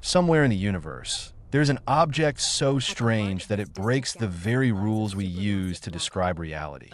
Somewhere in the universe, there's an object so strange that it breaks the very rules we use to describe reality.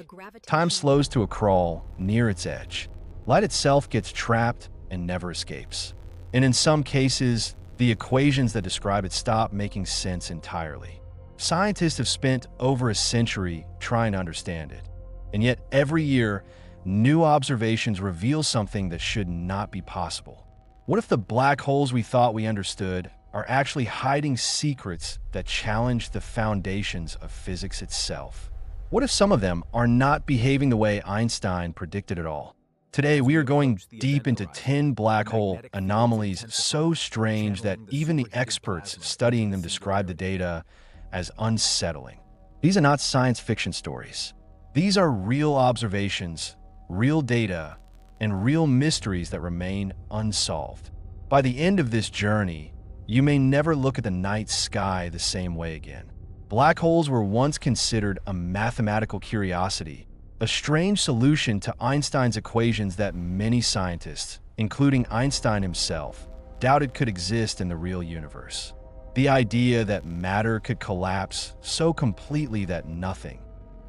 Time slows to a crawl near its edge. Light itself gets trapped and never escapes. And in some cases, the equations that describe it stop making sense entirely. Scientists have spent over a century trying to understand it. And yet every year, new observations reveal something that should not be possible. What if the black holes we thought we understood are actually hiding secrets that challenge the foundations of physics itself? What if some of them are not behaving the way Einstein predicted at all? Today, we are going deep into 10 black hole anomalies so strange that even the experts studying them describe the data as unsettling. These are not science fiction stories. These are real observations, real data, and real mysteries that remain unsolved. By the end of this journey, you may never look at the night sky the same way again. Black holes were once considered a mathematical curiosity, a strange solution to Einstein's equations that many scientists, including Einstein himself, doubted could exist in the real universe. The idea that matter could collapse so completely that nothing,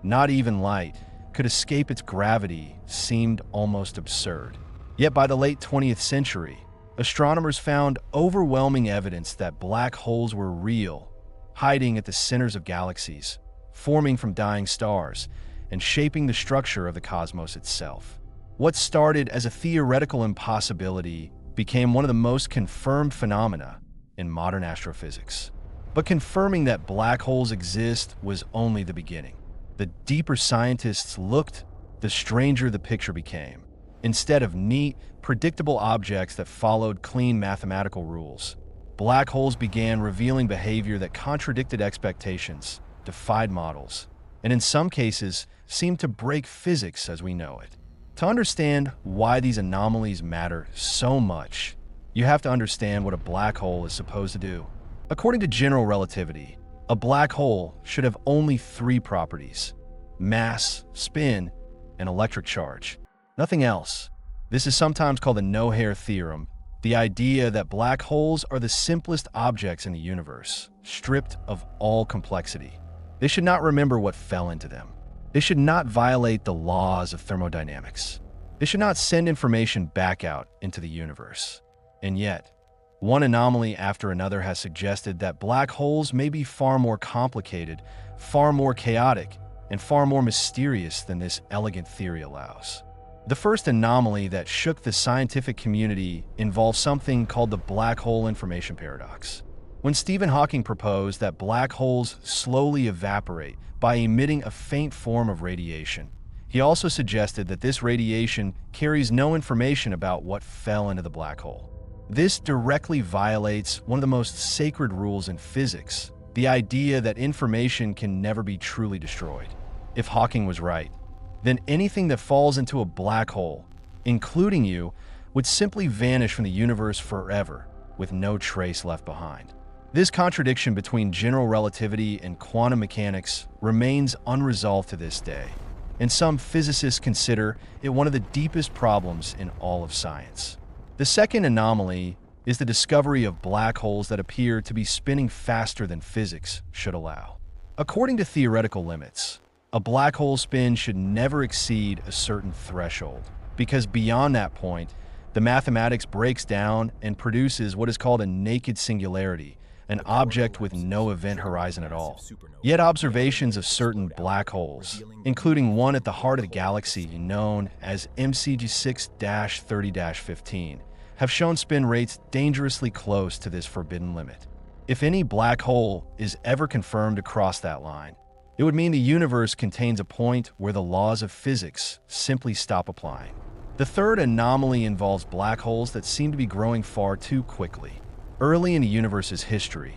not even light, could escape its gravity seemed almost absurd. Yet by the late 20th century, astronomers found overwhelming evidence that black holes were real, hiding at the centers of galaxies, forming from dying stars, and shaping the structure of the cosmos itself. What started as a theoretical impossibility became one of the most confirmed phenomena in modern astrophysics. But confirming that black holes exist was only the beginning. The deeper scientists looked, the stranger the picture became. Instead of neat, predictable objects that followed clean mathematical rules, black holes began revealing behavior that contradicted expectations, defied models, and in some cases seemed to break physics as we know it. To understand why these anomalies matter so much, you have to understand what a black hole is supposed to do. According to general relativity, a black hole should have only three properties: mass, spin, and electric charge. Nothing else. This is sometimes called the no-hair theorem, the idea that black holes are the simplest objects in the universe, stripped of all complexity. They should not remember what fell into them. They should not violate the laws of thermodynamics. They should not send information back out into the universe. And yet, one anomaly after another has suggested that black holes may be far more complicated, far more chaotic, and far more mysterious than this elegant theory allows. The first anomaly that shook the scientific community involves something called the black hole information paradox. When Stephen Hawking proposed that black holes slowly evaporate by emitting a faint form of radiation, he also suggested that this radiation carries no information about what fell into the black hole. This directly violates one of the most sacred rules in physics, the idea that information can never be truly destroyed. If Hawking was right, then anything that falls into a black hole, including you, would simply vanish from the universe forever, with no trace left behind. This contradiction between general relativity and quantum mechanics remains unresolved to this day, and some physicists consider it one of the deepest problems in all of science. The second anomaly is the discovery of black holes that appear to be spinning faster than physics should allow. According to theoretical limits, a black hole spin should never exceed a certain threshold, because beyond that point, the mathematics breaks down and produces what is called a naked singularity, an object with no event horizon at all. Yet observations of certain black holes, including one at the heart of the galaxy known as MCG6-30-15, have shown spin rates dangerously close to this forbidden limit. If any black hole is ever confirmed to cross that line, it would mean the universe contains a point where the laws of physics simply stop applying. The third anomaly involves black holes that seem to be growing far too quickly. Early in the universe's history,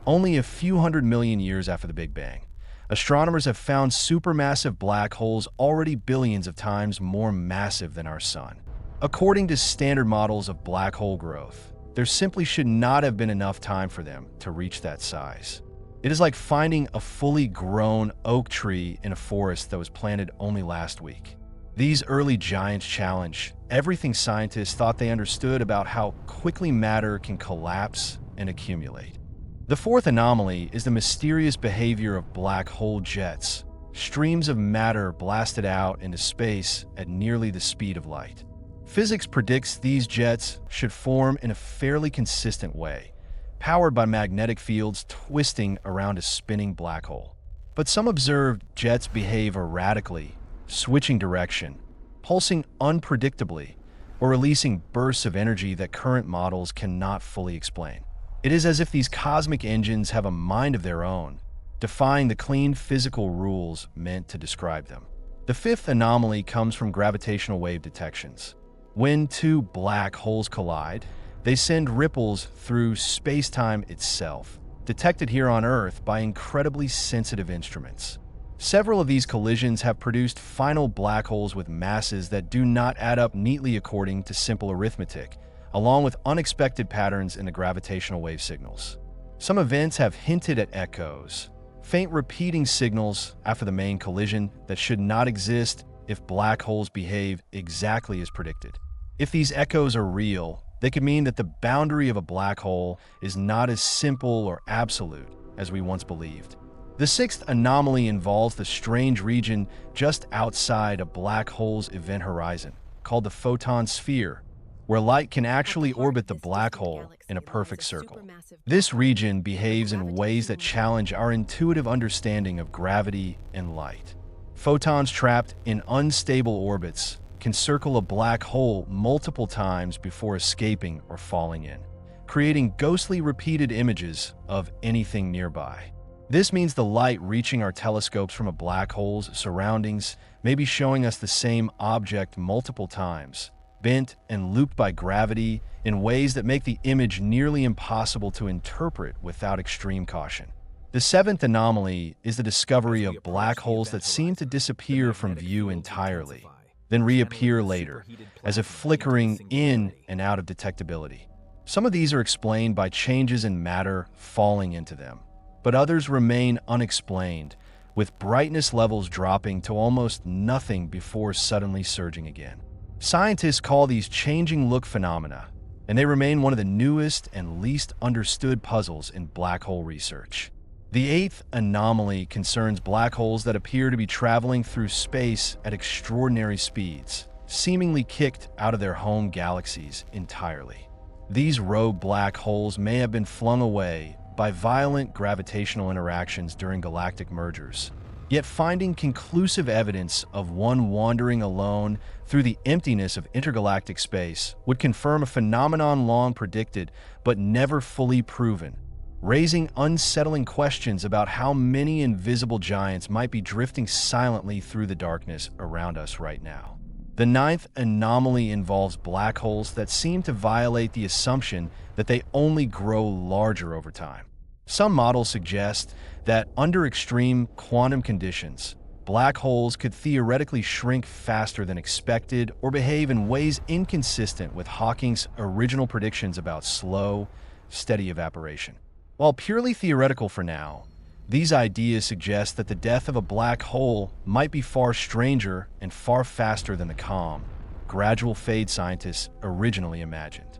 only a few hundred million years after the Big Bang, astronomers have found supermassive black holes already billions of times more massive than our Sun. According to standard models of black hole growth, there simply should not have been enough time for them to reach that size. It is like finding a fully grown oak tree in a forest that was planted only last week. These early giants challenge everything scientists thought they understood about how quickly matter can collapse and accumulate. The fourth anomaly is the mysterious behavior of black hole jets, streams of matter blasted out into space at nearly the speed of light. Physics predicts these jets should form in a fairly consistent way, powered by magnetic fields twisting around a spinning black hole. But some observed jets behave erratically, switching direction, pulsing unpredictably, or releasing bursts of energy that current models cannot fully explain. It is as if these cosmic engines have a mind of their own, defying the clean physical rules meant to describe them. The fifth anomaly comes from gravitational wave detections. When two black holes collide, they send ripples through space-time itself, detected here on Earth by incredibly sensitive instruments. Several of these collisions have produced final black holes with masses that do not add up neatly according to simple arithmetic, along with unexpected patterns in the gravitational wave signals. Some events have hinted at echoes, faint repeating signals after the main collision that should not exist if black holes behave exactly as predicted. If these echoes are real, they could mean that the boundary of a black hole is not as simple or absolute as we once believed. The sixth anomaly involves the strange region just outside a black hole's event horizon, called the photon sphere, where light can actually orbit the black hole in a perfect circle. This region behaves in ways that challenge our intuitive understanding of gravity and light. Photons trapped in unstable orbits can circle a black hole multiple times before escaping or falling in, creating ghostly repeated images of anything nearby. This means the light reaching our telescopes from a black hole's surroundings may be showing us the same object multiple times, bent and looped by gravity in ways that make the image nearly impossible to interpret without extreme caution. The seventh anomaly is the discovery of black holes that seem to disappear from view entirely, then reappear later, as if flickering in and out of detectability. Some of these are explained by changes in matter falling into them, but others remain unexplained, with brightness levels dropping to almost nothing before suddenly surging again. Scientists call these changing look phenomena, and they remain one of the newest and least understood puzzles in black hole research. The eighth anomaly concerns black holes that appear to be traveling through space at extraordinary speeds, seemingly kicked out of their home galaxies entirely. These rogue black holes may have been flung away by violent gravitational interactions during galactic mergers, yet finding conclusive evidence of one wandering alone through the emptiness of intergalactic space would confirm a phenomenon long predicted but never fully proven, raising unsettling questions about how many invisible giants might be drifting silently through the darkness around us right now. The ninth anomaly involves black holes that seem to violate the assumption that they only grow larger over time. Some models suggest that under extreme quantum conditions, black holes could theoretically shrink faster than expected or behave in ways inconsistent with Hawking's original predictions about slow, steady evaporation. While purely theoretical for now, these ideas suggest that the death of a black hole might be far stranger and far faster than the calm, gradual fade scientists originally imagined.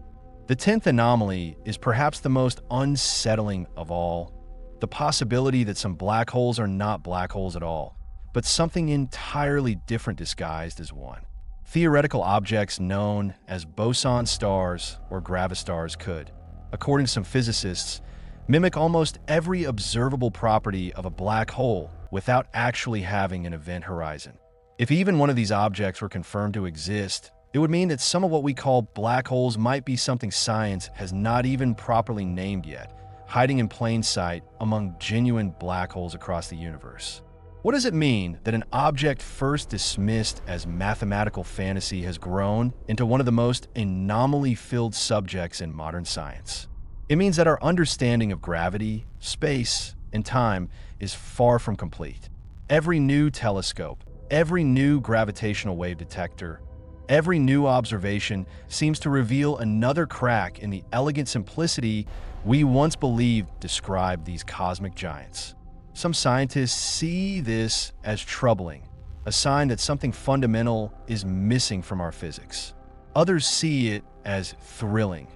The 10th anomaly is perhaps the most unsettling of all, the possibility that some black holes are not black holes at all, but something entirely different disguised as one. Theoretical objects known as boson stars or gravastars could, according to some physicists, mimic almost every observable property of a black hole without actually having an event horizon. If even one of these objects were confirmed to exist, it would mean that some of what we call black holes might be something science has not even properly named yet, hiding in plain sight among genuine black holes across the universe. What does it mean that an object first dismissed as mathematical fantasy has grown into one of the most anomaly-filled subjects in modern science? It means that our understanding of gravity, space, and time is far from complete. Every new telescope, every new gravitational wave detector, every new observation seems to reveal another crack in the elegant simplicity we once believed described these cosmic giants. Some scientists see this as troubling, a sign that something fundamental is missing from our physics. Others see it as thrilling,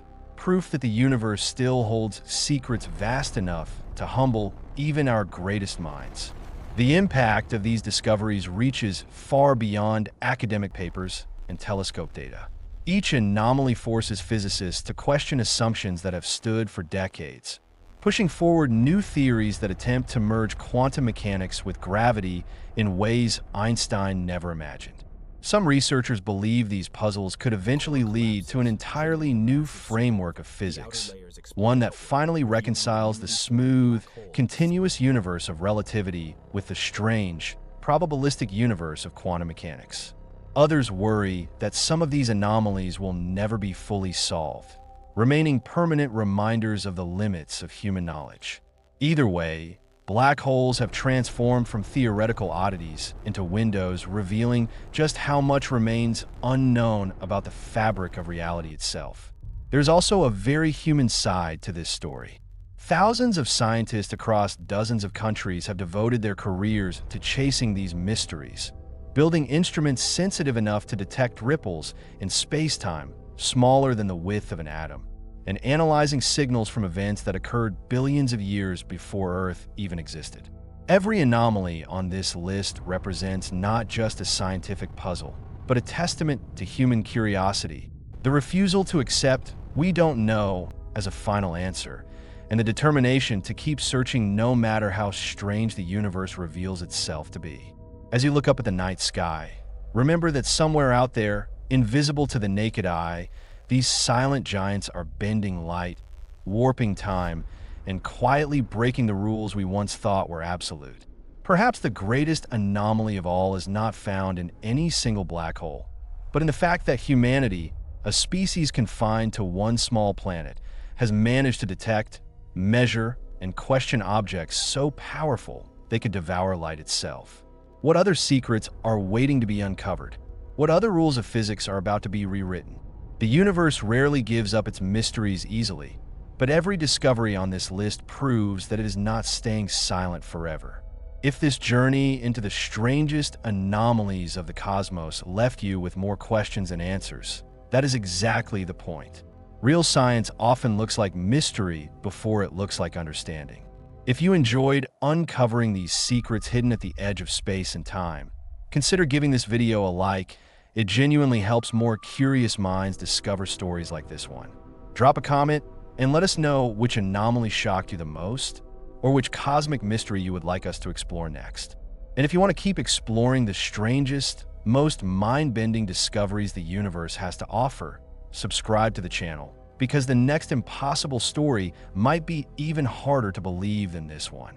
proof that the universe still holds secrets vast enough to humble even our greatest minds. The impact of these discoveries reaches far beyond academic papers and telescope data. Each anomaly forces physicists to question assumptions that have stood for decades, pushing forward new theories that attempt to merge quantum mechanics with gravity in ways Einstein never imagined. Some researchers believe these puzzles could eventually lead to an entirely new framework of physics, one that finally reconciles the smooth, continuous universe of relativity with the strange, probabilistic universe of quantum mechanics. Others worry that some of these anomalies will never be fully solved, remaining permanent reminders of the limits of human knowledge. Either way, black holes have transformed from theoretical oddities into windows revealing just how much remains unknown about the fabric of reality itself. There's also a very human side to this story. Thousands of scientists across dozens of countries have devoted their careers to chasing these mysteries, building instruments sensitive enough to detect ripples in space-time smaller than the width of an atom, and analyzing signals from events that occurred billions of years before Earth even existed. Every anomaly on this list represents not just a scientific puzzle, but a testament to human curiosity, the refusal to accept "we don't know" as a final answer, and the determination to keep searching no matter how strange the universe reveals itself to be. As you look up at the night sky, remember that somewhere out there, invisible to the naked eye, these silent giants are bending light, warping time, and quietly breaking the rules we once thought were absolute. Perhaps the greatest anomaly of all is not found in any single black hole, but in the fact that humanity, a species confined to one small planet, has managed to detect, measure, and question objects so powerful they could devour light itself. What other secrets are waiting to be uncovered? What other rules of physics are about to be rewritten? The universe rarely gives up its mysteries easily, but every discovery on this list proves that it is not staying silent forever. If this journey into the strangest anomalies of the cosmos left you with more questions than answers, that is exactly the point. Real science often looks like mystery before it looks like understanding. If you enjoyed uncovering these secrets hidden at the edge of space and time, consider giving this video a like. It genuinely helps more curious minds discover stories like this one. Drop a comment and let us know which anomaly shocked you the most, or which cosmic mystery you would like us to explore next. And if you want to keep exploring the strangest, most mind-bending discoveries the universe has to offer, subscribe to the channel, because the next impossible story might be even harder to believe than this one.